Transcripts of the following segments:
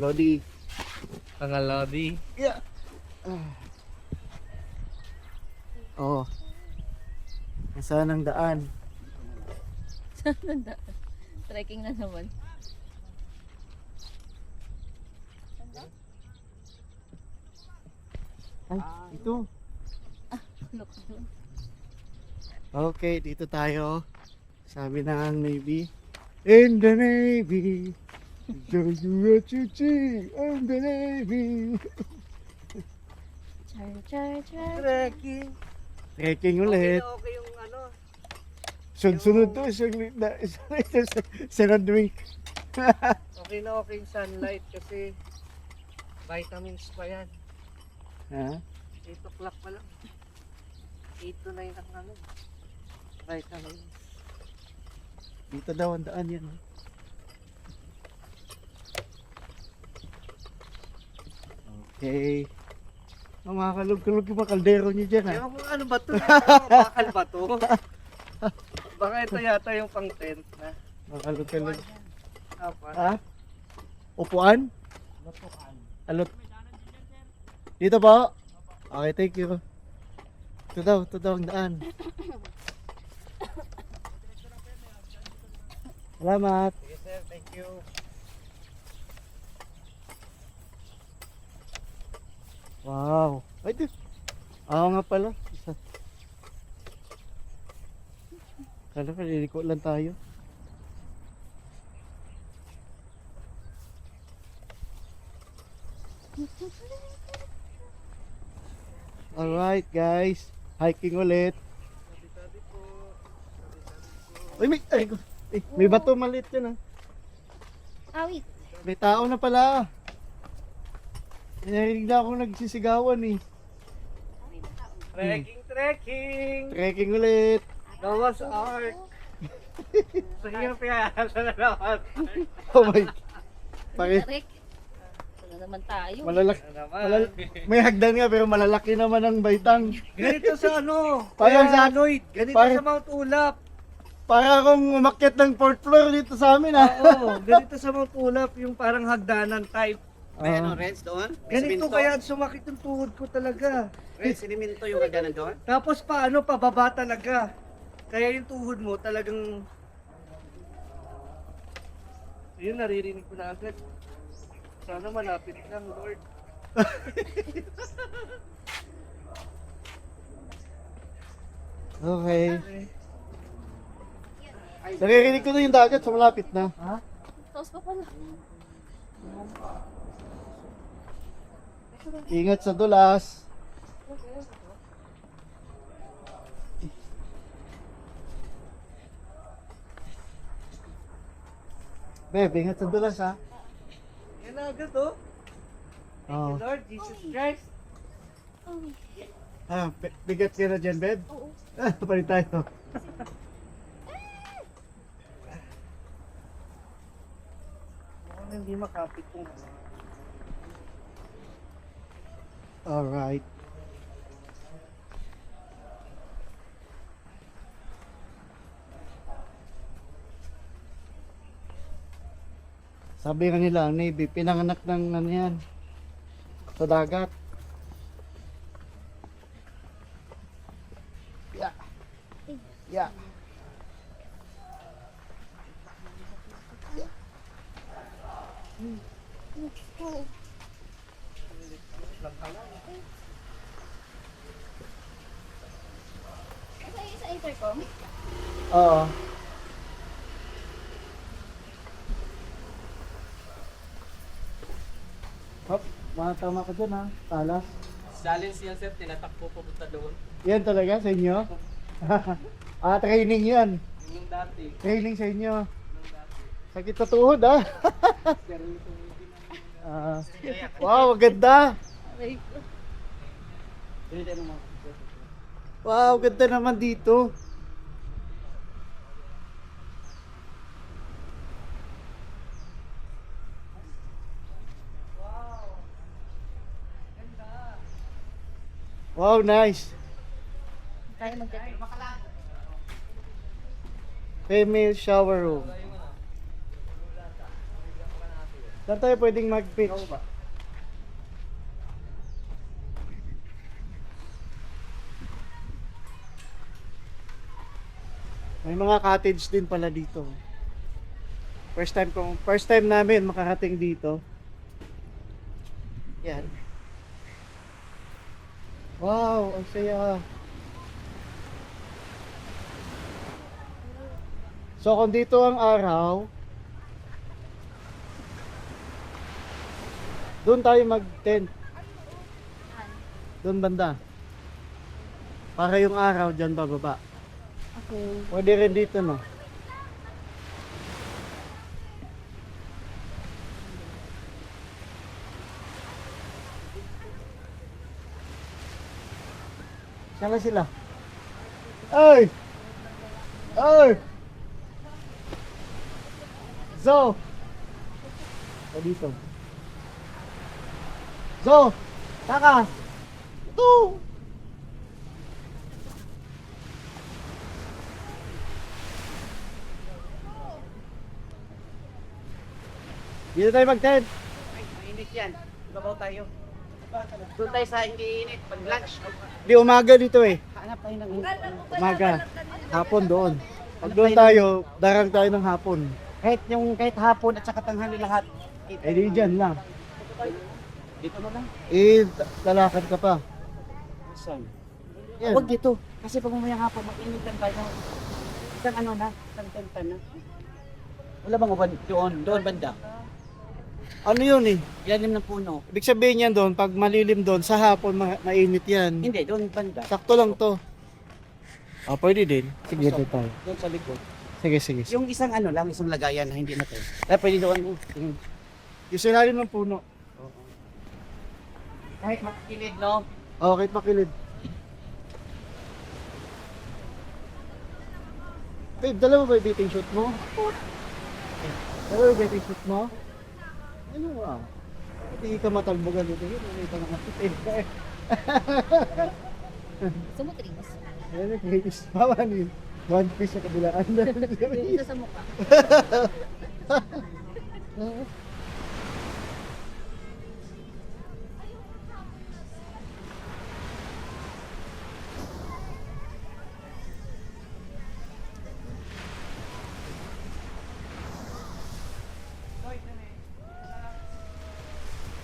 Lodi. Mga Lodi. Yeah. Oh. Nasaan ang daan? Saan na? Trekking na naman. Ay, ito. Look doon. Okay, dito tayo. Sabi ng Navy. In the Navy. In the Navy. Char. Trekking. Trekking ulit. Okay yung ano. Sunod to. Sunod week. Okay na okay yung sunlight kasi vitamins pa yan. Ha? 8 o'clock pa lang. 8 to 9 ang ano. Vitamins. Dito daw ang daan yan. Okay. Oh, makakalog-kalog yung mga kaldero niyo dyan ha. Ewan ko ano ba to? Bakal ba to? Baka ito yata yung pang tent na. Makakalog-kalog. Apa? Ha? Upuan? Lutukan. Alot. Dito po? Okay, thank you. Ito daw ang daan. Salamat. Sige sir, thank you. Wow. Ay, di. Oo nga pala. Isa. Kala ka, liliko lang tayo. Alright guys, hiking ulit. Sabi po. Uy, may bato maliit yan ah. Wait. May tao na pala. Narinig na ako nagsisigawan eh. Trekking. Trekking ulit. Noah's Ark. Sige yung piyasa na naman. Oh my. Pare, Trek. Wala naman tayo. malalaki. Ano naman? May hagdan nga pero malalaki naman ang baitang. Ganito sa ano? Parang Kaya Lloyd. Ganito parang- sa Mount Ulap. Para akong umakyat ng 4th floor dito sa amin ah. Oo, ganito sa Mount Ulap yung parang hagdanan type. May Ah. ano, Renz doon? Ganito kaya sumakit yung tuhod ko talaga. Renz, siniminto yung hagdanan doon? Tapos paano pababa talaga. Kaya yung tuhod mo talagang yun naririnig ko na agad. Sana malapit lang, Lord. Okay. Naririnig ko na yung dagat sa malapit na. Ha? Tapos pa pala. Ingat sa dulas. Beb, ingat sa dulas ha. Yan na agad oh. Thank Oh. you, Lord Jesus Christ. Ah, bigat ka na dyan, Beb? Oo. Ah, palit tayo. Mukhang hindi makapit kung Alright. Sabi nga nila, ang Navy, pinanganak ng ano yan, sa dagat. Yeah. Yeah. Sa intercom? Oo. Hop, matama ka dyan ha, talas. Challenge yan sir, tinatakbo pupunta doon. Yan talaga sa inyo? Training yan. Yung dati. Training sa inyo. Sakit sa tuhod ah. Wow, ang ganda. Aray. Wow, ganda naman dito. Wow, nice. Tayo mag-check. Female shower room. Saan tayo pwedeng mag-pitch? May mga cottage din pala dito. First time namin makarating dito. Yan. Wow, ang saya. So kung dito ang araw, doon tayo mag-tent. Doon banda. Para yung araw dyan bababa. Okay. Pwede rin dito, no? Saan na sila? Ay! Ay! Zo! O dito. Zo! Takas! Ito! Dito tayo mag-tent. Ay, mainit yan. Babaw tayo. Doon tayo sa hindi init. Pag lunch. Di umaga dito eh. Hanap tayo ng Umaga. Hapon doon. Pag doon tayo, darang tayo ng hapon. kahit hapon at saka tanghali lahat. Eh di dyan lang. Dito na lang. Eh, lalakad ka pa. Saan? Yan. Huwag dito. Kasi pag mamayang hapon, mag-init lang tayo. Isang ano na, isang tenta na. Wala bang uban doon banda? Ano yun eh? Ilalim ng puno. Ibig sabihin yan doon, pag malilim doon, sa hapon mainit yan. Hindi, doon banda. Sakto lang to. Ah, pwede din. Sige, dito tayo. Doon sa likod. Sige, sige. Yung isang ano lang, isang lagayan na hindi na to. Kaya pwede doon. Yung silalim ng puno. Kahit makikilid, no? Oh, kahit makilid. Babe, dala mo ba yung beating shoot mo? Dala mo yung beating shoot mo? Ano ah? Hindi ka matalbogan dito. Yun, hindi ka nakatipid. Gusto mo trees? Ayan, greatest power ni One Piece sa kabilaan. Dito sa mukha.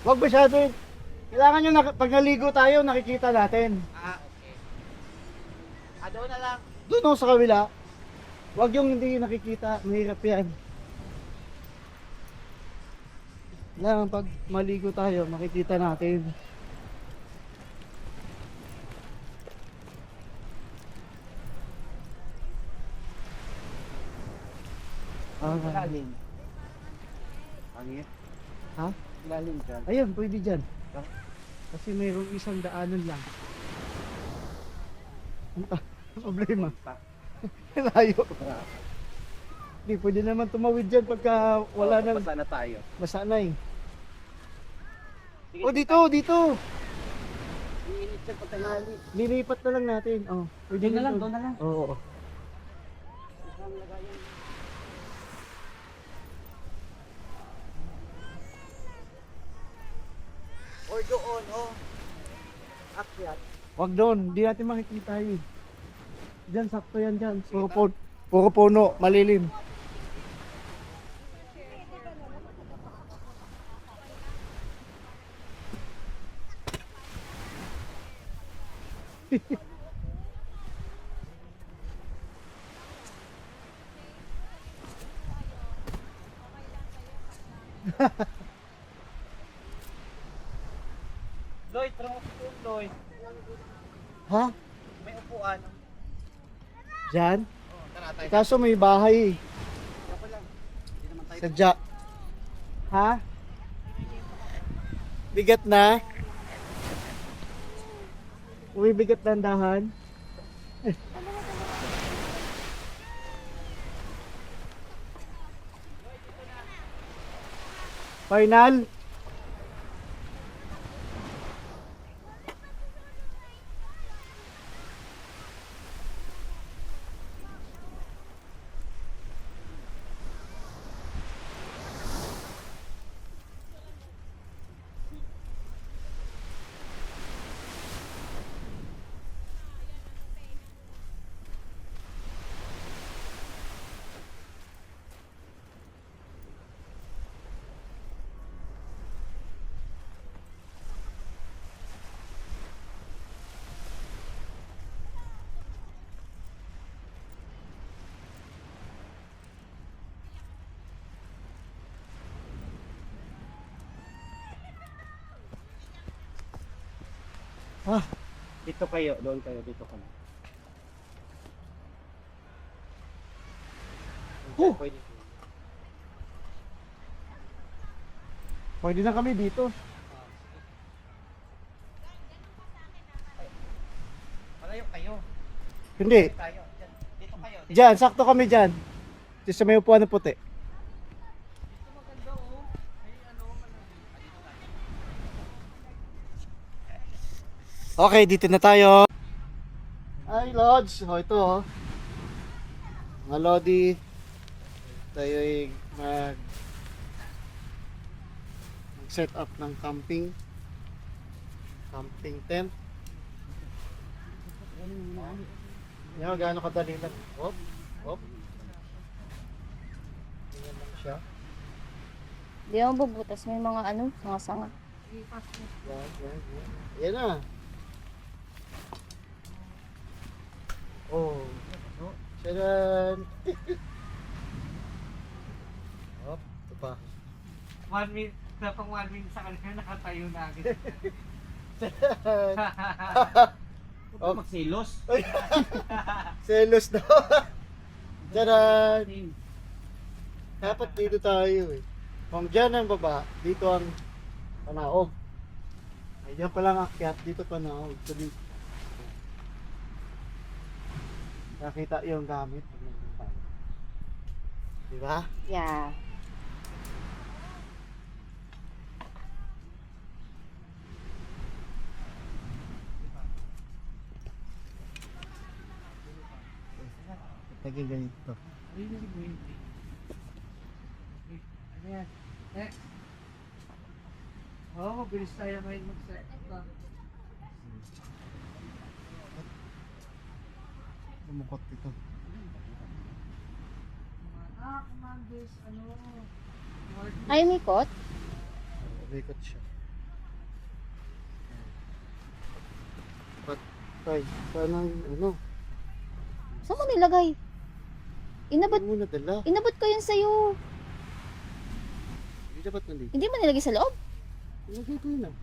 Huwag masyado yun. Kailangan nyo, pag naligo tayo, nakikita natin. Ah, okay. Doon na lang. Doon ako sa kabila. Huwag yung hindi nakikita, mahirap yan. Kailangan pag maligo tayo, makikita natin. Ilalim. Pangit. Ha? Ilalim dyan. Ayun, pwede dyan. Kasi mayroong isang daanan lang. Ang problema. Layo. Hindi, pwede naman tumawid dyan pagka wala na. Basa na tayo. Basa na eh. Oh, dito, dito. Iinit siya pag tanghali. Lilipat na lang natin. Oh, pwede Doon na lang, dito. doon na lang. Oo. Isang lagayan. Or doon, oh. Akyat. Wag doon, hindi natin makikita eh. Diyan, sakto yan dyan. Puro puno, malilim. Lloyd, parang upuan, Lloyd. Ha? May upuan. Diyan? Oh, tara tayo. Kaso may bahay eh. Ako lang. Hindi naman tayo. Sadya. Ha? Bigat na? Uy, bigat na ang dahan. Final? Ah, Dito kayo, doon kayo, dito kayo. Huh. Pwede. pwede na kami dito. Malayo kayo. Hindi. Tayo. Dito kayo. Diyan, sakto kami diyan. Sa may upuan na puti. Okay, dito na tayo. Ay, Lodge. O, ito oh. Mga Lodi. Tayo ay mag-set up ng camping. Camping tent. Yan, gaano kadali lang. Hop, hop. Ganyan lang siya. Hindi ako bubutas. May mga ano, mga sanga. Yan, yan, yan. Yan na. Oh. Tadaan! Hop, ito pa. 1 minute, napang 1 minute sa kanila nakatayo na agad. Oh. Magsilos. Selos daw. Tadaan! Dapat dito tayo eh. Kung dyan ang baba, dito ang panaog. Ay, dyan palang akyat, dito panaog. So, dito. Nakita yung gamit. Diba? Yeah. Naging ganito. Ano yan? Next. Oo, mabilis tayo ngayon mag-set up. Lumukot ito. Commanders, ano? Ay, may kot? Umikot siya. Patay. Sana ano? Saan mo nilagay? Inabot, Hindi mo nadala. inabot ko yun sa'yo. Hindi dapat nandito. Hindi mo nilagay sa loob? Ilagay ko yun ah.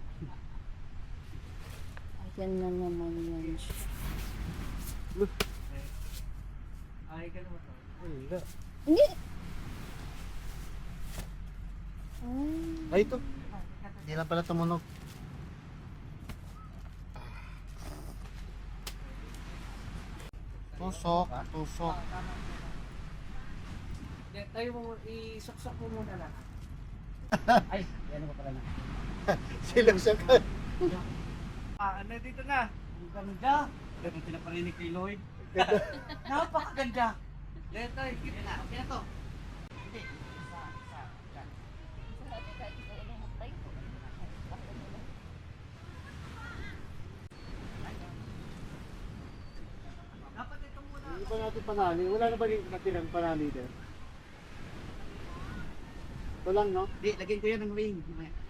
Ayan na naman yan. Ay, ganun ba ito? Wala. Hindi. Ay, ito. Hindi lang pala tumunog. Tusok, tusok. Tayo mo, isaksak mo muna lang. Ay, yan ko pala na. Silang siya ka. Ano dito na? Ang ganda. Ito pinaparinig kay Lloyd. Napakaganda. Leto, Okay na, okay na to. dapat ito muna. Hindi pa natin panali. Wala na ba yung natirang panali din? Ito lang, no? Di, lagyan ko yan ng ring.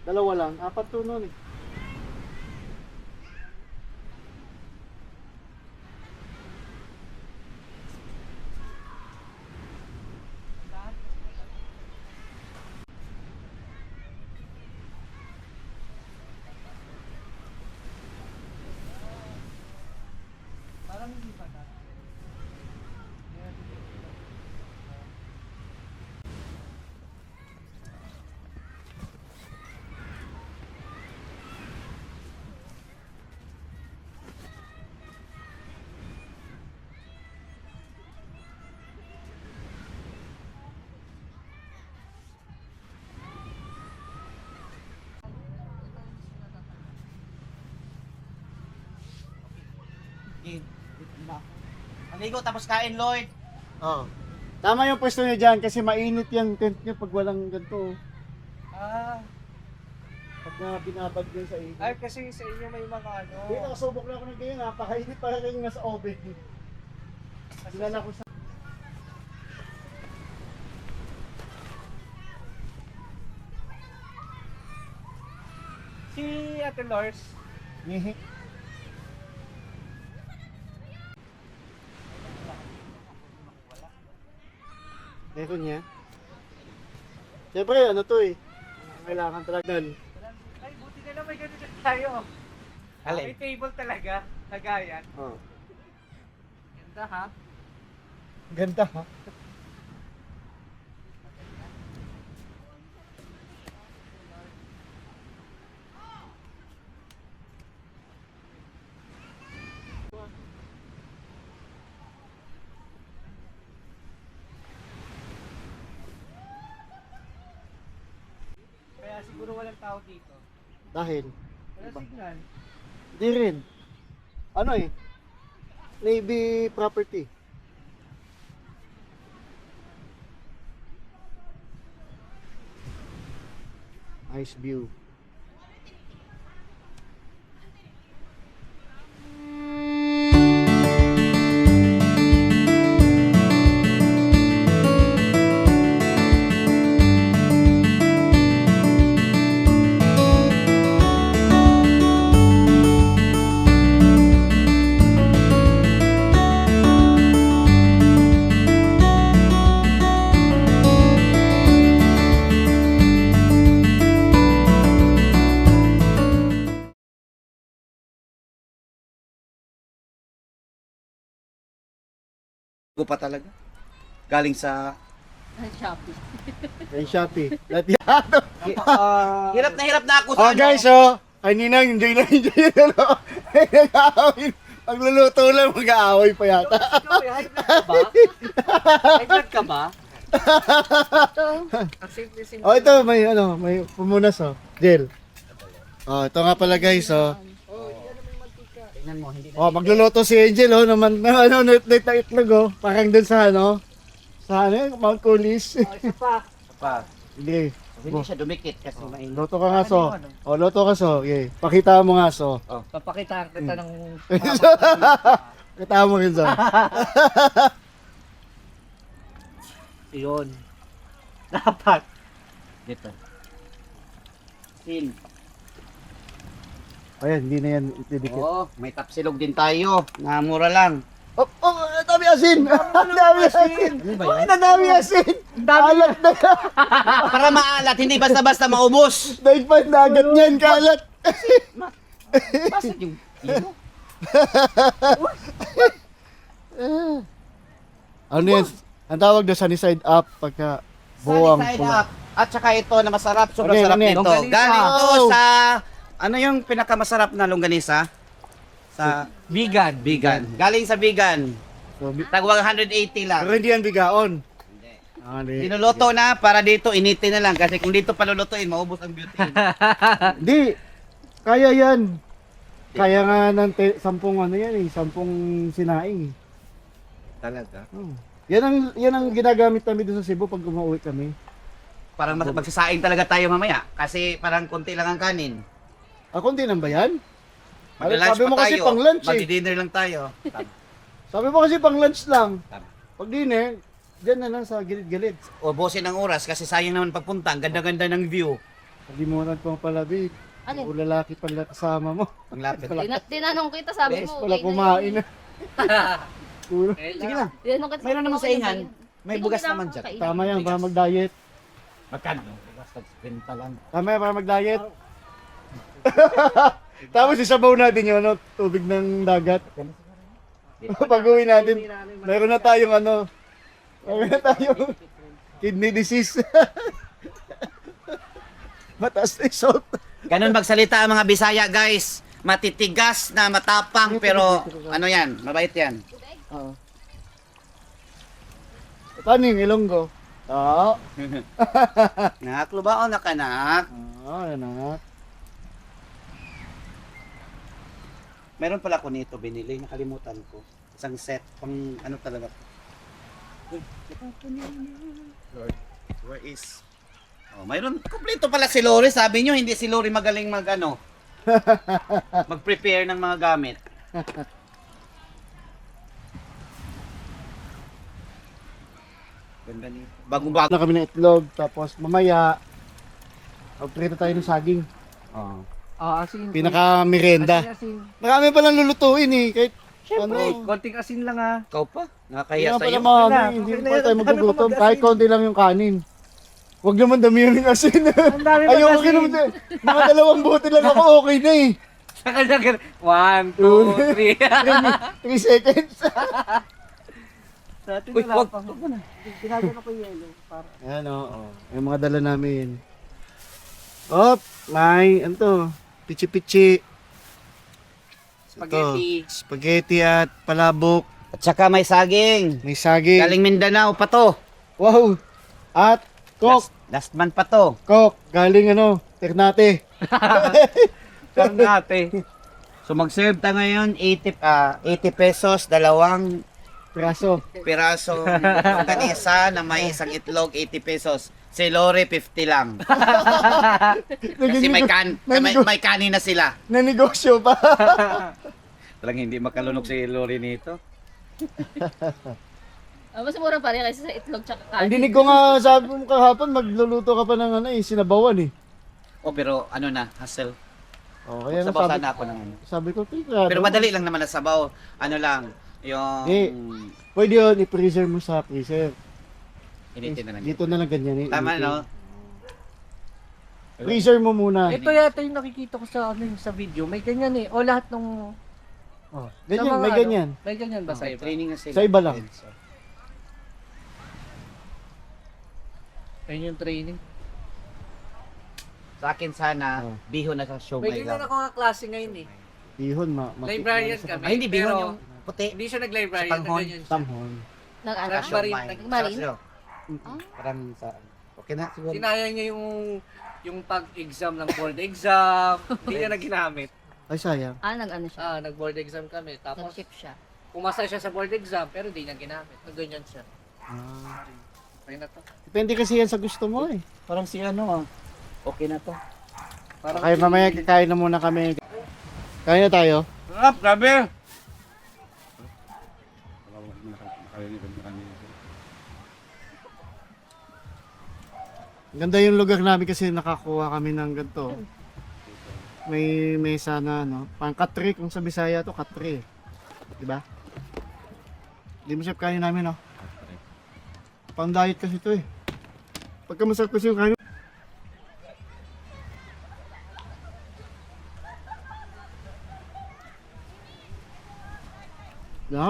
Dalawa lang. Apat to nun eh. Parang hindi pa na. Maligo tapos kain, Lloyd. Oo. Tama yung pwesto niya dyan kasi mainit yung tent niya pag walang ganito. Ah, Pag binabag yun sa inyo. ay kasi sa inyo may mga ano. Hindi, nakasubok na ako ng ganyan. Napakainit para kayong nasa oven. Sinala ko sa... Si Ate Lors, Ngihi. Meron niya. Siyempre, ano to eh. Kailangan talaga nun. ay buti na lang may ganito tayo. May table talaga. Lagayan. Oh. Ganda ha. Ganda ha. Kaya siguro walang tao dito. Dahil, Wala signal. di rin. Ano eh? Navy property. Nice view. Ko pa talaga. Galing sa Shopee. Kay Shopee. hirap na ako Oh guys, oh. Kanina, enjoy na enjoy na. No? Nag-aaway. Magluluto lang, mag-aaway pa yata. Ikaw, high blood ka ba? High blood ka ba? Ito. Ang simple-simple. Oh, ito, may pumunas, oh. Gel. Oh, ito nga pala guys, oh. Tingnan mo, hindi Oh, magluluto si Angel, oh, naman, net na itlog, oh. Parang dun sa, Mount Coolies. Oh, isa pa. pa. Hindi. Hindi siya dumikit kasi mainit. Luto ka nga, so. Oh, luto ka, so. Okay. Pakita mo nga, so. Papakita kita ng Pakita mo rin, so. yun. Dapat. Dito. Sin. Ayan, hindi na yan itidikit. Oh, may tapsilog din tayo. Na mura lang. Oh, dami asin! Dami asin! Ano ba Ay, dami asin! Alat na! Para maalat, hindi basta-basta maubos. Dahil pa yung dagat niyan, kalat! Basta yung ilo. Ano yan? Ang tawag doon, sunny side up pagka buwang Sunny side pula. up. At saka ito na masarap, sobrang Okay, sarap ano yan? nito. Longganisa. Galing ito Oh. sa, ano yung pinakamasarap na longganisa? Sa vegan. vegan. Galing sa vegan. So, Tagwag 180 lang. pero hindi yan bigaon. Ah, hindi. Linuluto na para dito, initin na lang. Kasi kung dito palulutuin, maubos ang beauty. Hindi. Kaya yan. Kaya nga ng 10 sinaing. Talaga? Oh. Yan ang ginagamit namin doon sa Cebu pag umuwi kami. Parang magsasaing talaga tayo mamaya. Kasi parang konti lang ang kanin. Ako hindi nang ba yan? Magla-lunch Sabi mo pa kasi tayo. pang lunch eh. Magdi-dinner lang tayo. Sabi mo kasi pang lunch lang. Tama. Pag dinner, dyan na lang sa gilid-gilid. Ubusin ang oras kasi sayang naman pagpunta. Ang ganda-ganda ng view. Hindi mo na pang palabi. Alin? O lalaki pala kasama mo. Ang lapit. Tinanong kita, sabi Bes mo. pala okay na kumain yun. na. Puro. Sige na. Tinanong kita, Mayroon naman sa okay na ingan. yun. May Hindi ko bugas kailangan naman dyan. kainin. Tama yan, para mag-diet. Magkano? Basta benta lang. Tama yan, para mag-diet. Tapos isabaw natin yung tubig ng dagat. Pag uwi natin, meron na tayong kidney disease. Mataas na yung salt. Ganun magsalita ang mga Bisaya, guys. Matitigas na matapang pero ano yan, mabait yan. Oo. Paano yung Ilonggo? Oo. Nakaklubaon na kanak. Oo, yan na. Meron pala ako nito binili, nakalimutan ko. Isang set, pang ano talaga. Lord, where is? Oh, mayroon kumpleto pala si Lori, sabi nyo hindi si Lori magaling mag-prepare ng mga gamit. Ganda nito. Bagong-bago. Na kami ng itlog, tapos mamaya, magprito tayo ng saging. Oh. Asin. Pinaka-merienda. Asin. Marami palang lulutuin eh. Kahit Siyempre, konting asin lang ah. Ikaw pa, nakakahiya Kaya sa pala iyo. mami, na, hindi okay na pa yan. tayo Ang dami magugutom. pa Kahit mag-asin. konti lang yung kanin. Huwag naman damihan ng asin. Ang dami Ayoko mag-asin. naman. Mga 2 bote lang ako, okay na eh. Sa kanya, 1, 2, 3. 3 seconds. Sa atin Uy, wala wag. pa. Wag mo na. Ginagano ko yung yelo. Para. Ayan o. Yung mga dala namin. May, ano to? Pichi-pichi. Spaghetti. Ito, spaghetti at palabok. At saka may saging. May saging. Galing Mindanao pa to. Wow! At Coke. Last month pa to. Coke. Galing Ternate. Karnate. So mag-serve ta ngayon 80 pesos, dalawang Praso. piraso kanisa na may isang itlog 80 pesos. Si Lori 50 lang. Kasi may kanin na sila. Nanegosyo pa. Talagang hindi makalunog si Lori nito. Mas mura pa rin kasi sa itlog tsaka Ang kanin. dinig ko nga sabi mo kahapon, magluluto ka pa ng sinabawan Oh, pero ano na, hassle. Kaya Sabaw sabi, sana ako ng ano. sabi ko, Pero madali lang naman na sabaw. Ano lang, yung Pwede yun, i-freezer mo sa freezer. initin na lang. Dito na lang ganyan. Tama, initin. no? Freezer mo muna. Ito yata yung nakikita ko sa sa video. May ganyan eh. O lahat nung... Ganyan, sa mga may ganyan. May ganyan ba sa May iba? training na sila. Sa iba lang. Ayun yung training. Sa akin sana, Oh. bihon na sa show May my ganyan God. ako nga klase ngayon eh. Ihon, Librarian kami. Ay, hindi bihon pero yung puti. Hindi siya nag-librarian. Sa panghon. Ganyan siya. Tamhon. Nag-ano? Fresh Show Marin. my- Nagmarin? Sarap Ah? Parang sa... Okay na siguro. Sinayang niya yung pag-exam ng board exam. Hindi niya na ginamit. Ay, sayang. Nag-ano siya. Nag-board exam kami. Tapos Nag-ship siya. pumasa siya sa board exam pero hindi niya ginamit. Ganyan siya. Ah. Okay na to. Depende kasi yan sa gusto mo Parang si ano okay na to. Parang Kaya mamaya kakain na muna kami. Kain na tayo. Sarap, grabe! Ganda yung lugar namin kasi nakakuha kami ng ganito. May mesa na pang katri kung sa Bisaya to katri. 'Di ba? Di mo siya kain namin Pang diet kasi to Pagka masarap kasi yung kain.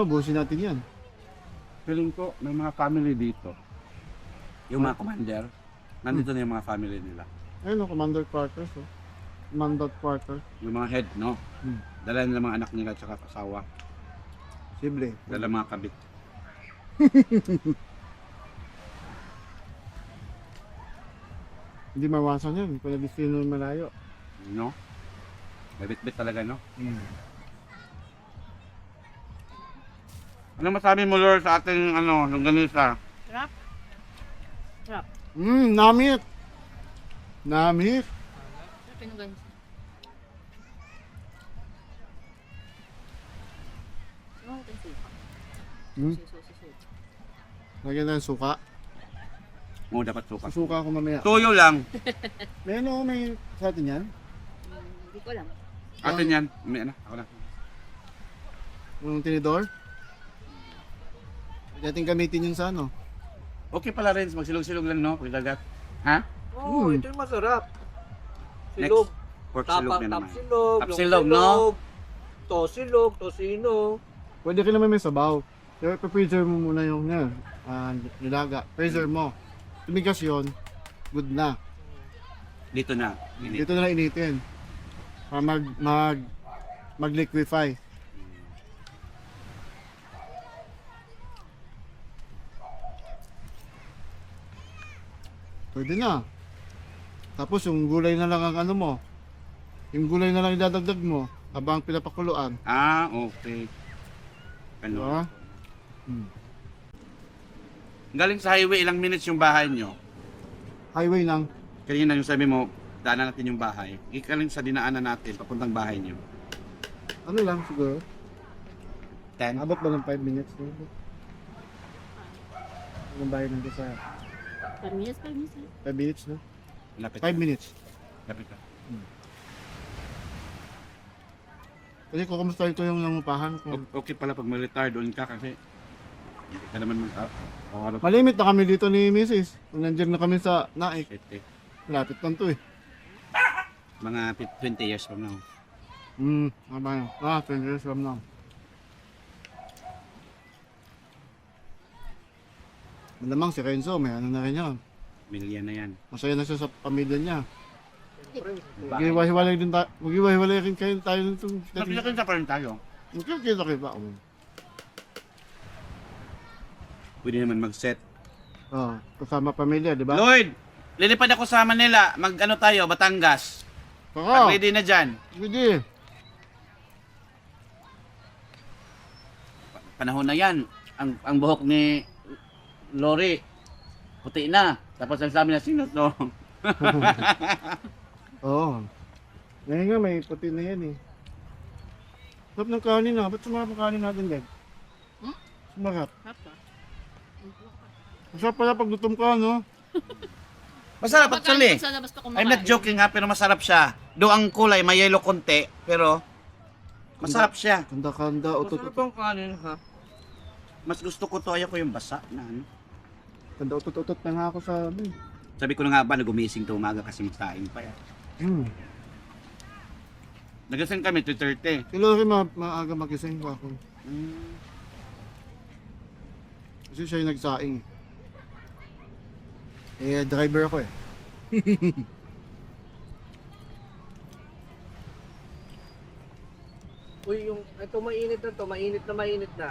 Busin natin yan. Feeling ko may mga family dito. Yung mga commander, nandito na yung mga family nila. Ayun Commander Quarters Commander Quarters. Yung mga head, no? Hmm. Dala nila mga anak nila at saka asawa. Sible. Dala mga kabit. Hindi mawasan yan. Kung nag-destino malayo. No? May bit-bit talaga, no? Ano masabi mo, Lord, sa ating longganisa? Namit. Namit. Pinugan siya. Ano ito yung suka? Susi. Lagyan na ng suka. Oo, dapat suka. Susuka ako mamaya. Tuyo lang. May sa atin yan? Hindi ko alam. Atin yan. May ako na. Yung tinidor? Pwede natin gamitin yun sa Okay pala rin, magsilog-silog lang, no? Pagdagat. Ha? Oo, ito yung masarap. Next. Silog. Pork silog na naman. Tapsilog. Tapsilog, no? Tosilog, tosino. Pwede ka naman may sabaw. Pero pre-freezer mo muna yung nilaga. Freezer mo. Tumigas yun, good na. Dito na. Init. Dito na lang initin. Para mag-liquefy. Pwede na. Tapos yung gulay na lang ang mo. Yung gulay na lang idadagdag mo habang pinapakuluan. Ah, okay. Ano? Diba? Galing sa highway, ilang minutes yung bahay nyo? Highway lang. Kanina yung sabi mo, daanan natin yung bahay. Ikaling sa dinaanan natin, papuntang bahay nyo. Ano lang siguro? 10. Abot ba ng 5 minutes? Anong bahay nandun sa 5 minutes. 5 minutes no? Lapit 5 minutes. Lapit ka. Kasi kung kamusta ito yung nangupahan ko. Okay pala pag mag-retire doon ka kasi hindi ka naman Malimit na kami dito ni Mrs. Kung nandiyan na kami sa Naik. Shit, eh. Lapit lang to Mga 20 years from now. Ano ba yun? 20 years from now. Malamang si Renzo, may ano na rin yan. Milya na yan. Masaya na siya sa pamilya niya. Mag-iwahiwalay din tayo. Mag-iwahiwalay rin kayo tayo nito. Nakita pa rin tayo. Magkakita-kita ako. Pwede naman mag-set. Oh, kasama pamilya, di ba? Lloyd! Lilipad ako sa Manila. Mag-ano tayo, Batangas. Kaka! Ready na dyan. Sige. Panahon na yan. Ang buhok ni Lori, puti na. Tapos ang sabi na, sino to? Oo. Ngayon nga, may puti na yan eh. Sarap ng kanin ah. Ba't sumarap ang kanin natin, Dad? Sumarap. Masarap pala pag gutom ka, no? Masarap actually. Sa labas pa I'm not joking ha, pero masarap siya. Do ang kulay, may yellow konti, pero masarap siya. Kanda-kanda, Masarap utot-utot. ang kanin ha. Mas gusto ko to, ayoko yung basa na ano. Kanda, utot-utot na nga ako sa amin. Sabi ko na nga ba, nagumising to umaga kasi magsaing pa yan. Nagasing kami, 2:30. Si Lori maaga magising ko ako. Kasi siya yung nagsaing. Eh, driver ako eh. Uy, ito mainit na to, mainit na.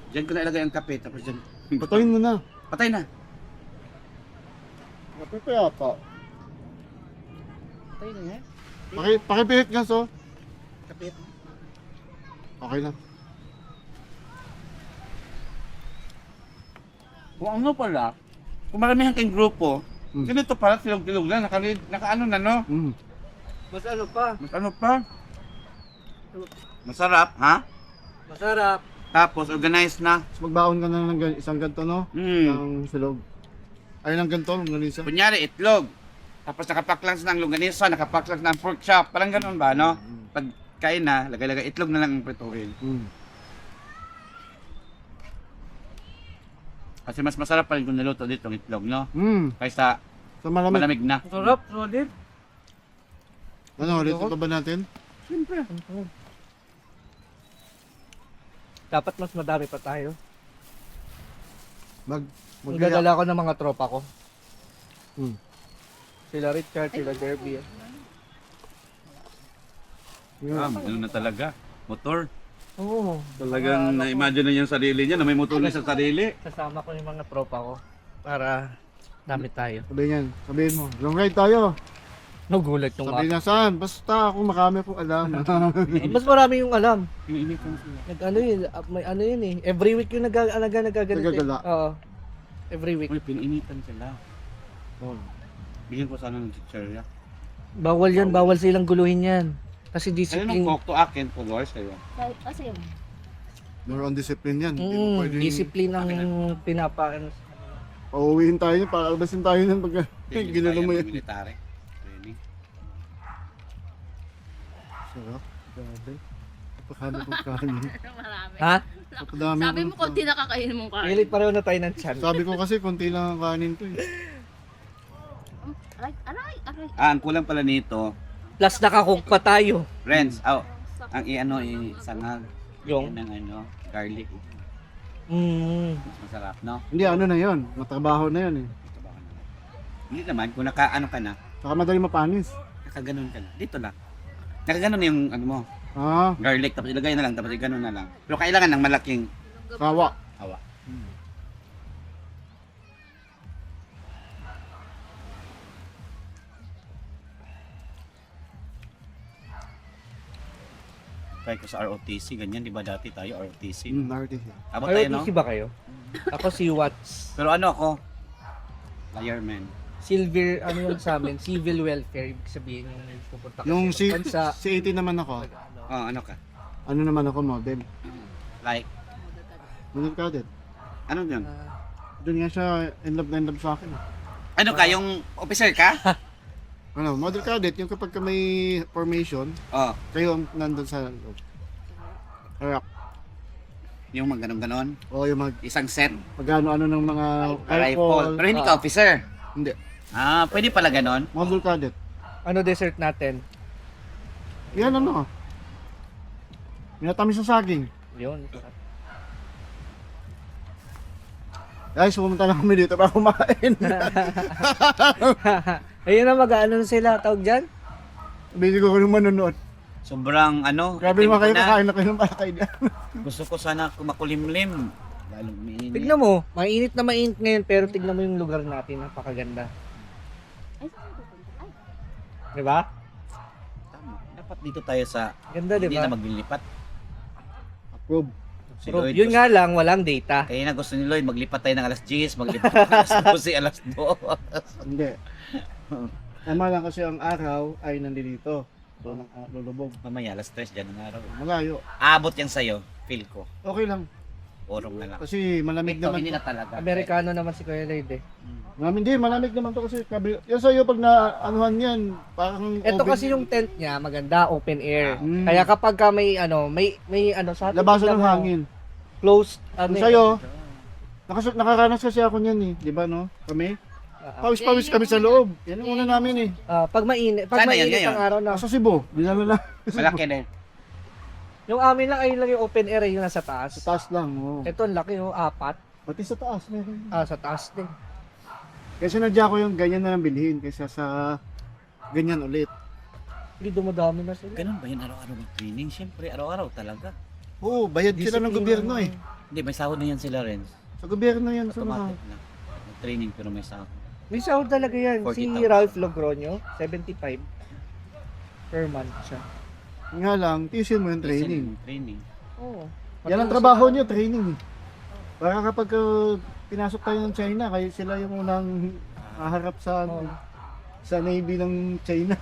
Diyan ko na ilagay ang kape, tapos dyan. Patayin mo na. Patay na. Kape pa yata. Patay na yan. Pakipihit nga, so. Kape. Okay lang. Kung ano pala, kung maramihan kayong grupo, ganito pala, silog-silog na, naka-ano na no? Mas ano pa? Mas ano pa? Masarap, ha? Masarap. Tapos, organized na. Mas magbaon ka na ng isang ganto, no? Mm. Ng silog. Ay, ng ganto, ng ganisa. Kunyari, itlog. Tapos nakapaklans ng longganisa, nakapaklans ng pork chop. Parang ganun ba, no? Pag kain na, lagay-lagay, itlog na lang ang prituhin. Kasi mas masarap pa rin kung niluto dito ng itlog, no? Kaysa Sa malamig. malamig na. Masarap, solid. Ano, ulit pa ba natin? Siyempre. Dapat mas madami pa tayo. Magkaya. Magdadala ko ng mga tropa ko. Hmm. Sila Richard, sila Derby. Ano na talaga? Motor. Oo. Talagang na-imagine na yung sarili niya na may motor na sa sarili. Kasama ko yung mga tropa ko. Para dami tayo. Sabihin mo, long ride tayo. Nagulat yung Sabihin na saan? Basta ako marami akong alam. Mas marami yung alam. Iniinitan sila. Ano yun, may ano yun eh. Every week yung nagaganito. Nagagala. Oo. Every week. Uy, pininitan sila. Bigyan ko sana ng chicherya. Bawal yan, bawal silang guluhin yan. Kasi Ano nung discipline. coke to akin, Pugor, sa'yo? Kasi yun. More on discipline yan. Hindi mo pwedeng Discipline ang pinapaan. pauwiin tayo niya, pakalbasin tayo niyan pag ginalo mo yan. Military. Training. Sarap. Grabe. Napakami kong kanin. Marami. Ha? Napadami Sabi mo, kong konti na kakainin mong kain. Pilit pareho na tayo ng chan. Sabi ko kasi konti lang ang kanin ko eh. Aray. Ah, ang kulang pala nito, Plus nakakook pa tayo. friends, ang i-ano, i-sangag. Yung? Yan ang ano, garlic. Mas masarap, no? Hindi, ano na yon, matrabaho na yan eh. Ito ba ka na? Hindi naman, kung naka-ano ka na, Saka madali mapanis. nakaganon ka na. Dito lang. Nakaganon yung ano mo, Ah, garlic, tapos ilagay na lang, tapos iganon na lang. Pero kailangan ng malaking kawa. hawa. Try ko sa ROTC, ganyan, di ba dati tayo ROTC? RTC. Abot tayo, no? IoTC ba kayo? Ako si Watts. Pero ano ako? Fireman. Silver, ano yung sa amin? Civil welfare. Ibig sabihin yung pupunta ka Yung sa bansa. C80 naman ako. Oh, ano ka? Ano naman ako, model. Like, Model cadet. ano yun? Doon nga siya in love sa akin. Ano ka? Yung officer ka? Ano, model cadet, yung kapag ka may formation, Oh, kayo ang nandun sa loob. Kaya, yung mga ganon-ganon. o yung Isang set, ano ng mga rifle. Pero hindi ka officer. Hindi. Ah, pwede pala ganon. Model cadet. Ano dessert natin? Yan ano. Minatamis sa saging. Yun. Guys, pumunta na kami dito para kumain. Ayun na, mag-ano sila, tawag dyan? Bili ko kung manonood. Sobrang ano. Grabe naman kayo, itim ko na. kakain na kayo ng palakay na. Gusto ko sana kumakulimlim. Lalong mainit. Tignan mo, mainit na mainit ngayon, pero tignan mo yung lugar natin, napakaganda. Ay, saan pupunta? Ay, Di ba? Tama. Dapat dito tayo sa Ganda, di hindi ba? na maglilipat. Approve. Si Pero Lloyd, yun nga lang, walang data. kaya na gusto ni Lloyd, maglipat tayo ng alas 10, maglipat ng alas 12, alas 2. Hindi. Tama lang kasi ang araw ay nandito. So, lulubog. Mamaya, alas 3 dyan ang araw. Malayo. Aabot yan sa'yo, feel ko. Okay lang. Orong na lang. Kasi malamig Ito, naman. hindi na talaga. Amerikano naman si Kuya Lloyd eh. Malamig naman to kasi yan sa'yo pag na-anuhan yan, parang Ito oven. kasi yung tent niya, maganda, open air. Mm. Kaya kapag ka may ano sa atin, Labasan tignan ng mo, hangin. Closed, ano Kung sa'yo, nakaranas kasi ako niyan eh. Di ba no? Kami? Pawis-pawis kami sa loob. Yan ang una namin eh. pag mainit, Sana yan, ang ngayon. araw na. Nasa Cebu. Bilalo lang. Malaki din. Yung amin lang, ayun lang yung open air, yung nasa taas. Sa taas lang. Oh. Ito, ang laki, 4. Pati sa taas meron. Sa taas din. Kasi sinadya ko yung ganyan na lang bilhin kaysa sa ganyan ulit. Hindi dumadami na sila. Ganun ba yun araw-araw mag-training? Siyempre, araw-araw talaga. Oo, bayad sila ng Disiplina gobyerno eh. Hindi, may sahod na yan sila rin. Sa gobyerno yan. Sa mga. Automatic na. Mag-training pero may sahod. May sahod talaga yan. Si 40,000. Ralph Logronio, 75 per month siya. Nga lang, tiisin mo yung training. Training. Oo. Yan ang trabaho niyo, training. Para kapag pinasok tayo ng China, kayo sila yung unang haharap sa sa Navy ng China.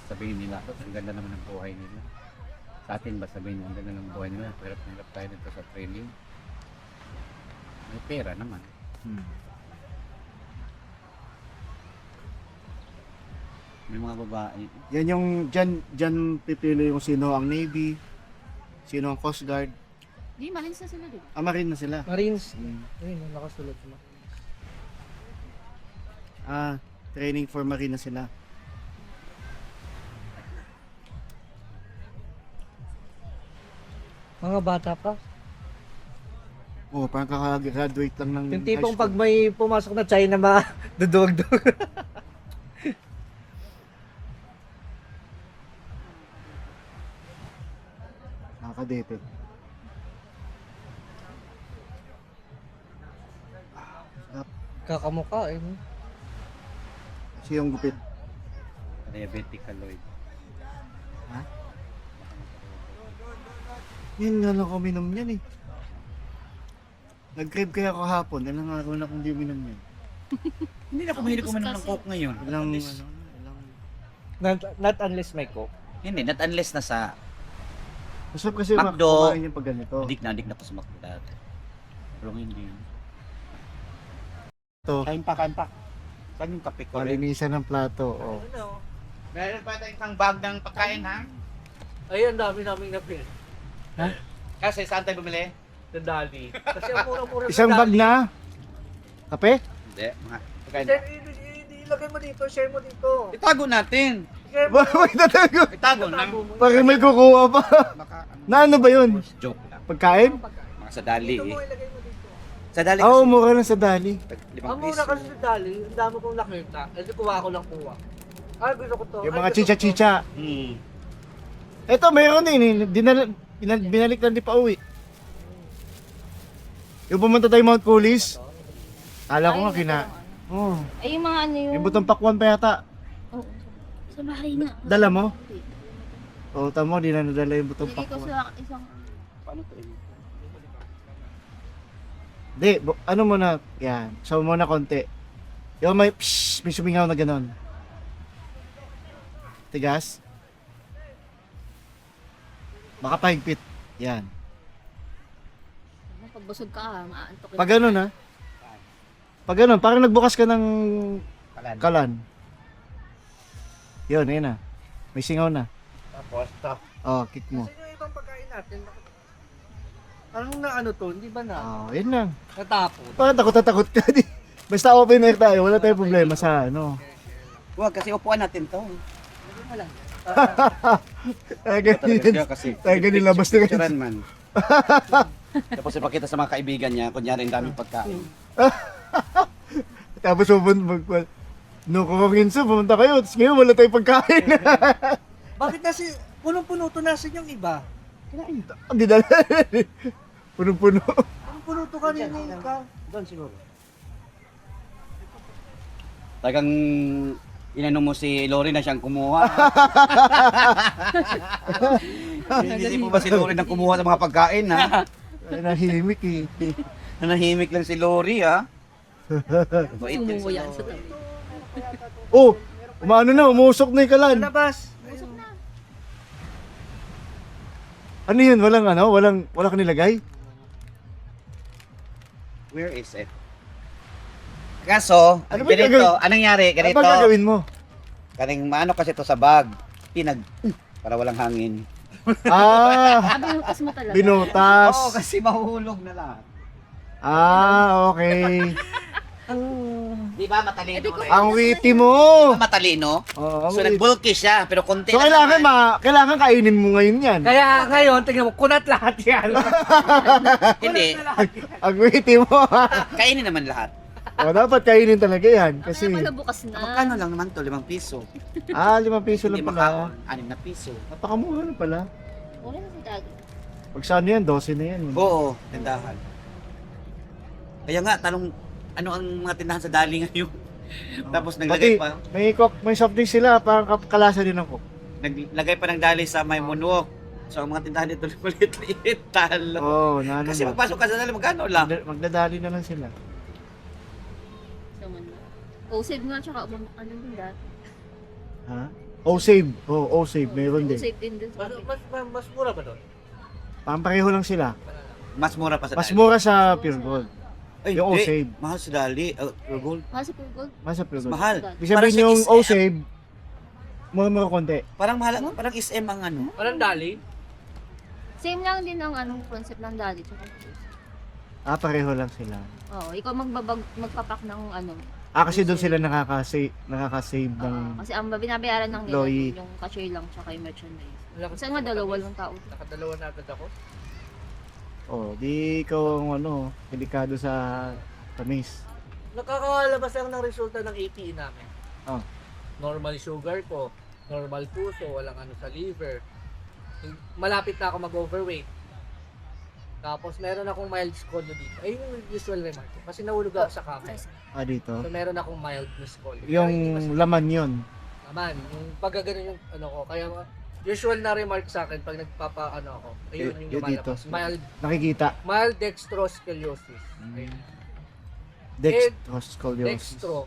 Sabihin nila, ang ganda naman ng buhay nila. Sa atin ba sabihin nila, ang ganda ng buhay nila, pero pinagap tayo dito sa training. May pera naman. May mga babae. Yan yung dyan pipili yung sino ang Navy, sino ang Coast Guard. di malins na sila din. Marine na sila. Marines. Ayun, nakasulat mo. Training for Marine na sila. Mga bata pa. Oh, parang kaka-graduate lang ng Yung tipong high pag school. may pumasok na China, duduwag-duwag. Nakaka-date. Kakamukha eh. Kasi yung gupit. Diabetic ka, Lloyd. Yan nga lang ako minom yan eh. Nag-crave kaya ako hapon. Ilang araw na akong di uminom yan. Hindi na ako mahilig kumain ng coke ngayon. Ilang. Not unless may coke. Hindi, not unless na sa Masarap kasi McDo. kumain yung pag ganito. adik na ako sa McDo dati. Pero hindi. Ito, Kain pa. Saan yung kape ko rin? palinisan ng plato. Oh. Meron pa tayong isang bag ng pagkain, ha? Ay, ang dami naming napil. Kasi saan tayo bumili? Sa Dali. Kasi ang mura-mura sa Isang bag Dali. na kape? Hindi, mga pagkain. Ilagay mo dito, share mo dito. Itago natin. Share mo. Bakit tatago? Itago na. Parang may kukuha pa. Baka ano. Na ano ba yun? Joke lang. Pagkain? Mga sa dali Dito eh. mo ilagay mo dito. Sa dali Oo, mura lang sa dali. Ang mura kasi sa Dali, ang dami kong nakita. Kasi kuha ko lang kuha. Gusto ko to. Yung Ay, mga gusto ko to. chicha-chicha. Ito, mayroon din eh. Binalik lang di pa uwi. Yung pumunta tayo Mount Coolies. Kala ko nga Oh, Ay, yung mga ano yung... yung butong pakwan pa yata. Oo. Sa bahay nga. Dala mo? Oo, tamo, di na nadala yung butong Bigay ko pakwan. sa isang... Paano to? Di, ano muna, yan. Saw mo na konti. Yung may sumingaw na ganon. Tigas. Baka pahigpit. Yan. Pag busog ka, maantok. Pag ganun ha. Pag ganun, parang nagbukas ka ng kalan. Yun, ayun na. May singaw na. Tapos to. Oh, kick mo. Kasi yung ibang pagkain natin, parang na ano to, hindi ba na? Oh, yun lang. Natapon. Parang takot ka. Basta open air tayo, wala tayong problema sa ano. Huwag kasi upuan natin to. Ganyan. kasi Tayo nilabas na picturean man. Tapos ipakita sa mga kaibigan niya, kunyari ang daming pagkain. Tapos no, kumakinsa, pumunta kayo. Tapos ngayon wala tayong pagkain. Bakit kasi punong-puno to nasa yung iba? Hindi dala. Punong-puno. Punong-puno to kanina ka. Doon siguro. Tagang inano mo si Lori na siyang kumuha. Hindi po ba si Lori nang kumuha sa mga pagkain, ha? Nahimik eh. Nanahimik lang si Lori, ha? Bait yan si Sumuya sa Lori. tabi. Oh, umano na, umusok na yung kalan. Labas. Ano yun? Walang nilagay? Where is it? Kaso, Ano ba ganito, gagawin? anong nangyari? Ano Ganito, ba gagawin mo? kaning maano kasi to sa bag. Para walang hangin. Binutas mo talaga. Binutas. Oo, kasi mahuhulog na lahat. Okay. Di ba matalino? Eh, di ko- rin? Ang witty mo. Di ba matalino? Oh, So nag-bulky siya, pero konti So lang kailangan naman. kailangan kainin mo ngayon yan. Kaya ngayon, tingnan mo, kunat lahat yan. Hindi, Ang witty mo. kainin naman lahat. O, dapat kainin talaga yan. Kasi, Kaya pala bukas na. Magkano lang naman to? 5 piso. 5 piso lang Hindi pala. makaon. 6 na piso. Napakamura na pala. Wala na si Daddy. Pag sa ano yan, 12 na yan. Oo, tindahan. Kaya nga, tanong, ano ang mga tindahan sa Dali ngayon? Tapos naglagay pa, May soft drinks sila, parang kalasa din ako. naglagay pa ng Dali sa may moonwalk. So ang mga tindahan dito maliit-liit, talo. Oo, na ano Kasi na. magpasok ka sa Dali, magkano lang? Magdadali na lang sila. So, O-save nga, tsaka ano din dati. Ha? O-save. Oo, O-save. Meron din. O-save din dun sa Mas mura ba doon? Pampareho lang sila. Mas mura pa sa Mas Dali. mura sa Pure Gold. Ay, yung hindi. O-save. Mahal sa Dali. Gold. Kasi Pure Gold. Mas sa Pure Gold. Mahal. Ibig sabihin Parang yung sa SM. O-save, mura konti. Parang mahal, parang SM ang ano. Parang dali? Same lang din ang anong concept ng Daddy. Tsaka Pareho lang sila. Oo, ikaw magpapak ng ano. Kasi doon sila nakaka-save ng... Kasi ang binabayaran ng nila Loy. yung cashier lang tsaka yung merchandise. Wala Kasi nga dalawa lang tao. Nakadalawa na agad ako. di ikaw ang delikado sa tamis. Nakakalabas lang ng resulta ng ATE namin. Oh. Normal sugar ko, normal puso, walang ano sa liver. Malapit na ako mag-overweight. Tapos meron akong mild scolio dito. Ay, yung usual remark ko. Kasi nahulog ako sa camera. Dito. So meron akong mild na scolio. Yung laman yun. Naman, yung pagkaganon yung ano ko. Kaya usual na remark sa akin pag nagpapa ako. Ayun yung Yung dito. lumalabas. Nakikita. Mild dextroscoliosis. Okay. Dextroscoliosis. Dextro.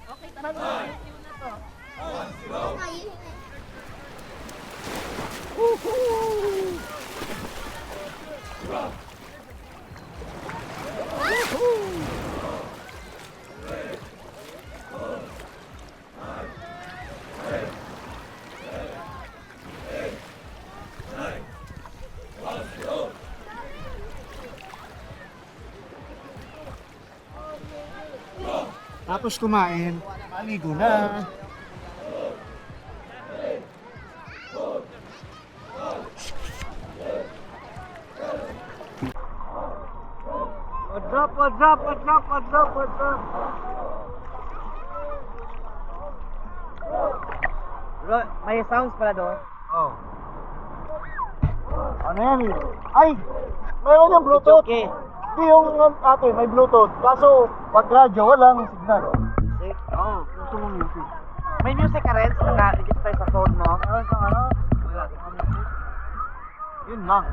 Okay, tara na. Yung na to. Tapos kumain, maligo na. What's up, what's up, what's up, what's up, what's up? May sounds pala doon. Oh. Ano yan eh? Ay! Mayroon yung Bluetooth. Okay. Hindi yung ate, may Bluetooth. Kaso, pag radyo, walang signal. Oo, gusto mo music. May music ka rin sa naka-register sa phone mo? Ano? Wala. Yun lang.